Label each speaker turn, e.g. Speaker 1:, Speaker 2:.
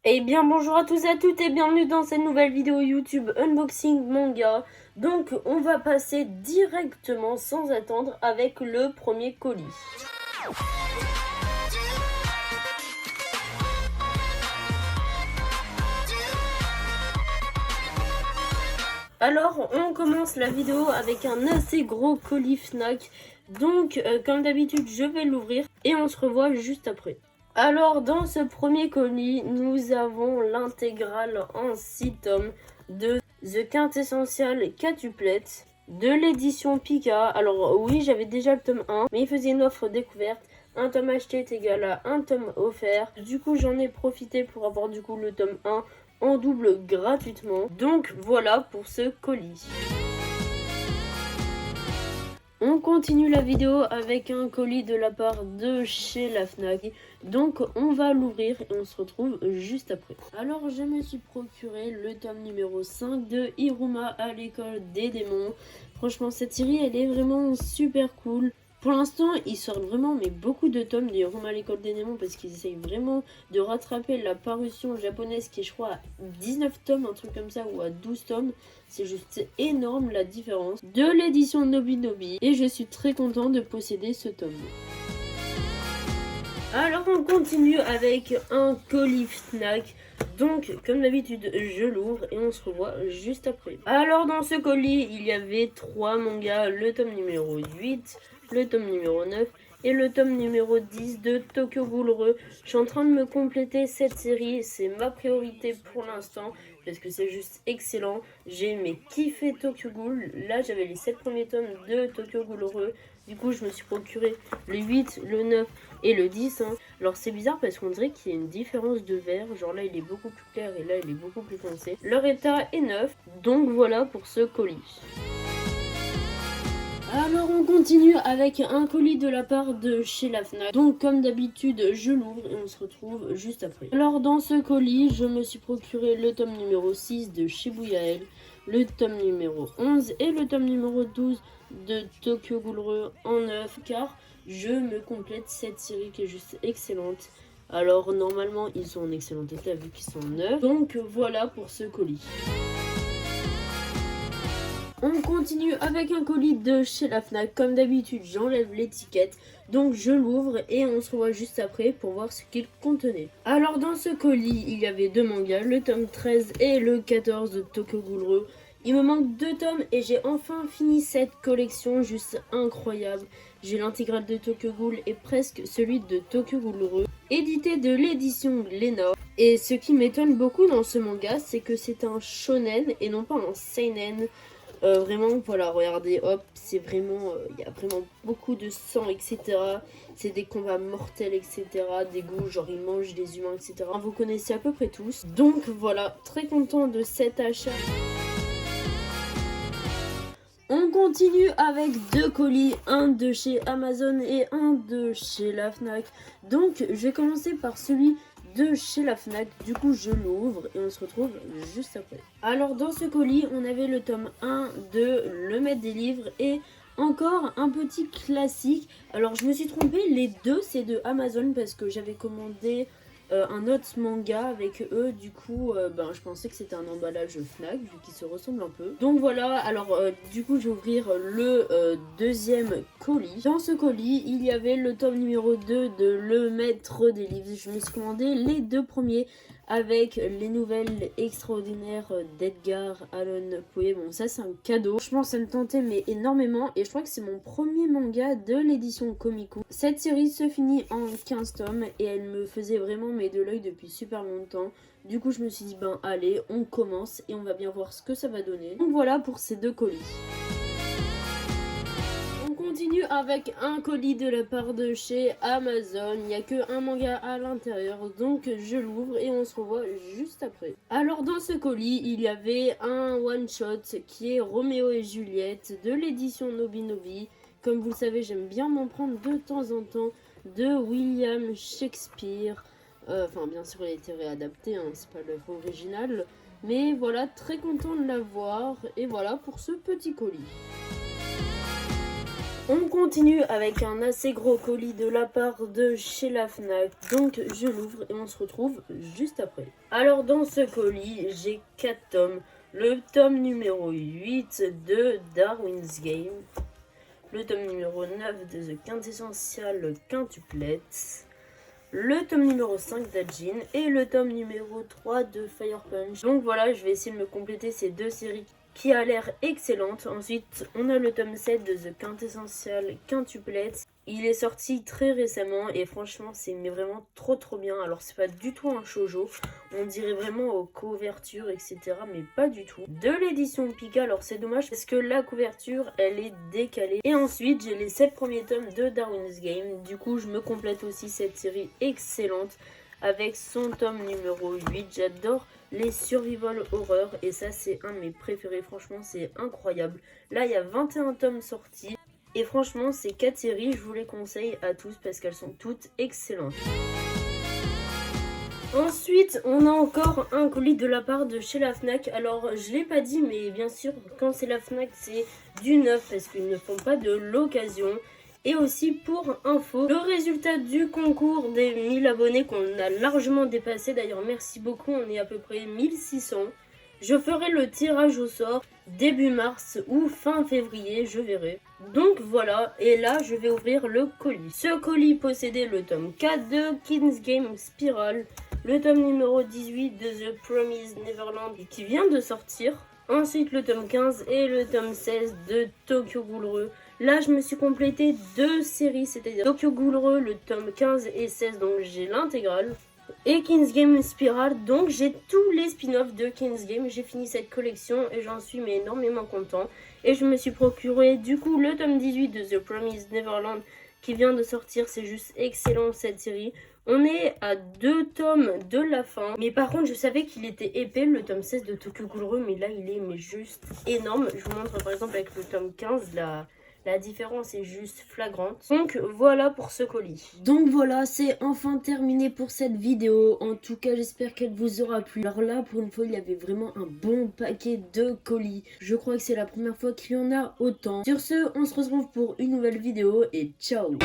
Speaker 1: Eh bien bonjour à tous et à toutes et bienvenue dans cette nouvelle vidéo YouTube Unboxing Manga. Donc on va passer directement sans attendre avec le premier colis. Alors on commence la vidéo avec un assez gros colis Fnac. Donc comme d'habitude je vais l'ouvrir et on se revoit juste après. Alors dans ce premier colis, nous avons l'intégrale en 6 tomes de The Quintessential Quatuplets de l'édition Pika. Alors oui, j'avais déjà le tome 1, mais il faisait une offre découverte. Un tome acheté est égal à un tome offert. Du coup, j'en ai profité pour avoir du coup le tome 1 en double gratuitement. Donc voilà pour ce colis. On continue la vidéo avec un colis de la part de chez la Fnac. Donc on va l'ouvrir et on se retrouve juste après. Alors je me suis procuré le tome numéro 5 de Iruma à l'école des démons. Franchement cette série elle est vraiment super cool. Pour l'instant, ils sortent vraiment beaucoup de tomes de Iruma à l'école des démons parce qu'ils essayent vraiment de rattraper la parution japonaise qui est je crois à 19 tomes, un truc comme ça, ou à 12 tomes. C'est juste énorme la différence de l'édition Nobinobi et je suis très content de posséder ce tome. Alors on continue avec un colis Fnac. Donc comme d'habitude je l'ouvre et on se revoit juste après. Alors dans ce colis il y avait 3 mangas, le tome numéro 8, le tome numéro 9 et le tome numéro 10 de Tokyo Ghoul Re. Je suis en train de me compléter cette série, c'est ma priorité pour l'instant parce que c'est juste excellent. J'ai kiffé Tokyo Ghoul, là j'avais les 7 premiers tomes de Tokyo Ghoul Re. Du coup je me suis procuré le 8, le 9 et le 10. Alors c'est bizarre parce qu'on dirait qu'il y a une différence de vert, genre là il est beaucoup plus clair et là il est beaucoup plus foncé. Leur état est neuf, donc voilà pour ce colis. Alors on continue avec un colis de la part de chez la Fnac. Donc comme d'habitude je l'ouvre et on se retrouve juste après. Alors dans ce colis je me suis procuré le tome numéro 6 de Shibuya Elle, le tome numéro 11 et le tome numéro 12 de Tokyo Ghoul Re en neuf, car je me complète cette série qui est juste excellente. Alors normalement ils sont en excellent état vu qu'ils sont neufs. Donc voilà pour ce colis. On continue avec un colis de chez la Fnac. Comme d'habitude, j'enlève l'étiquette. Donc je l'ouvre et on se revoit juste après pour voir ce qu'il contenait. Alors dans ce colis, il y avait 2 mangas, le tome 13 et le 14 de Tokyo Ghoul Re. Il me manque 2 tomes et j'ai enfin fini cette collection juste incroyable. J'ai l'intégrale de Tokyo Ghoul et presque celui de Tokyo Ghoul Re, édité de l'édition Glénat. Et ce qui m'étonne beaucoup dans ce manga, c'est que c'est un shonen et non pas un seinen. Vraiment, voilà, regardez, hop, c'est vraiment, il y a vraiment beaucoup de sang, etc. C'est des combats mortels, etc. Des goûts, genre ils mangent des humains, etc. Vous connaissez à peu près tous. Donc voilà, très content de cet achat. On continue avec 2 colis, un de chez Amazon et un de chez la Fnac. Donc je vais commencer par celui de chez la Fnac. Du coup je l'ouvre et on se retrouve juste après. Alors dans ce colis on avait le tome 1 de Le Maître des Livres et encore un petit classique. Alors je me suis trompée, les deux c'est de Amazon parce que j'avais commandé un autre manga avec eux. Du coup je pensais que c'était un emballage Fnac vu qu'ils se ressemblent un peu. Donc voilà, alors du coup je vais ouvrir le deuxième colis. Dans ce colis il y avait le tome numéro 2 de Le Maître des Livres. Je me suis commandé les 2 premiers avec les nouvelles extraordinaires d'Edgar Allan Poe. Bon ça c'est un cadeau, franchement ça me tentait mais énormément et je crois que c'est mon premier manga de l'édition Komiku. Cette série se finit en 15 tomes et elle me faisait vraiment de l'œil depuis super longtemps. Du coup je me suis dit ben allez on commence et on va bien voir ce que ça va donner. Donc voilà pour ces 2 colis. On continue avec un colis de la part de chez Amazon. Il n'y a que un manga à l'intérieur, donc je l'ouvre et on se revoit juste après. Alors dans ce colis, il y avait un one-shot qui est Roméo et Juliette de l'édition Nobinobi. Comme vous le savez, j'aime bien m'en prendre de temps en temps de William Shakespeare. Enfin, bien sûr, il a été réadapté, hein, c'est pas l'œuvre originale. Mais voilà, très content de l'avoir. Et voilà pour ce petit colis. On continue avec un assez gros colis de la part de chez la Fnac. Donc je l'ouvre et on se retrouve juste après. Alors dans ce colis, j'ai 4 tomes. Le tome numéro 8 de Darwin's Game. Le tome numéro 9 de The Quintessential Quintuplet. Le tome numéro 5 d'Ajin et le tome numéro 3 de Fire Punch. Donc voilà, je vais essayer de me compléter ces deux séries qui a l'air excellente. Ensuite, on a le tome 7 de The Quintessential Quintuplet. Il est sorti très récemment et franchement, c'est vraiment trop bien. Alors, c'est pas du tout un shoujo. On dirait vraiment aux couvertures, etc. Mais pas du tout. De l'édition Pika, alors c'est dommage parce que la couverture, elle est décalée. Et ensuite, j'ai les 7 premiers tomes de Darwin's Game. Du coup, je me complète aussi cette série excellente avec son tome numéro 8. J'adore les survival horror et ça c'est un de mes préférés, franchement c'est incroyable. Là il y a 21 tomes sortis et franchement ces 4 séries je vous les conseille à tous parce qu'elles sont toutes excellentes. Ensuite, on a encore un colis de la part de chez la Fnac. Alors, je l'ai pas dit, mais bien sûr, quand c'est la Fnac, c'est du neuf parce qu'ils ne font pas de l'occasion. Et aussi pour info, le résultat du concours des 1000 abonnés qu'on a largement dépassé. D'ailleurs, merci beaucoup, on est à peu près 1600. Je ferai le tirage au sort début mars ou fin février, je verrai. Donc voilà, et là je vais ouvrir le colis. Ce colis possédait le tome 4 de King's Game Spiral, le tome numéro 18 de The Promised Neverland qui vient de sortir. Ensuite le tome 15 et le tome 16 de Tokyo Ghoul. Là je me suis complété 2 séries, c'est-à-dire Tokyo Ghoul, le tome 15 et 16, donc j'ai l'intégrale. Et King's Game Spiral, donc j'ai tous les spin-offs de King's Game. J'ai fini cette collection et j'en suis mais énormément content. Et je me suis procuré du coup le tome 18 de The Promised Neverland qui vient de sortir. C'est juste excellent cette série. On est à 2 tomes de la fin. Mais par contre, je savais qu'il était épais, le tome 16 de Tokyo Ghoul. Mais là, il est juste énorme. Je vous montre par exemple avec le tome 15, la différence est juste flagrante. Donc voilà pour ce colis. Donc voilà, c'est enfin terminé pour cette vidéo. En tout cas, j'espère qu'elle vous aura plu. Alors là, pour une fois, il y avait vraiment un bon paquet de colis. Je crois que c'est la première fois qu'il y en a autant. Sur ce, on se retrouve pour une nouvelle vidéo et ciao!